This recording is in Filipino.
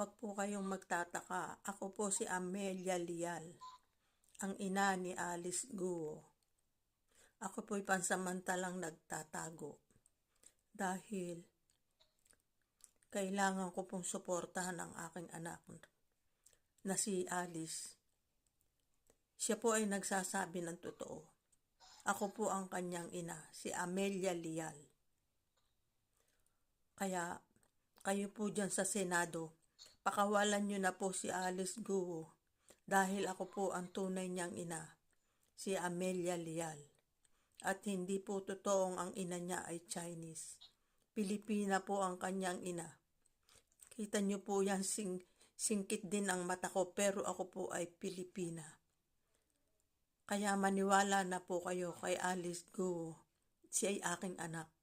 Huwag po kayong magtataka. Ako po si Amelia Lial, ang ina ni Alice Guo. Ako po'y pansamantalang nagtatago dahil kailangan ko pong suportahan ang aking anak na si Alice. Siya po ay nagsasabi ng totoo. Ako po ang kanyang ina, si Amelia Lial. Kaya kayo po dyan sa Senado, pakawalan nyo na po si Alice Guo dahil ako po ang tunay niyang ina, si Amelia Lial. At hindi po totoong ang ina niya ay Chinese. Pilipina po ang kanyang ina. Kita nyo po yan, singkit din ang mata ko, pero ako po ay Pilipina. Kaya maniwala na po kayo kay Alice Guo. Siya ay aking anak.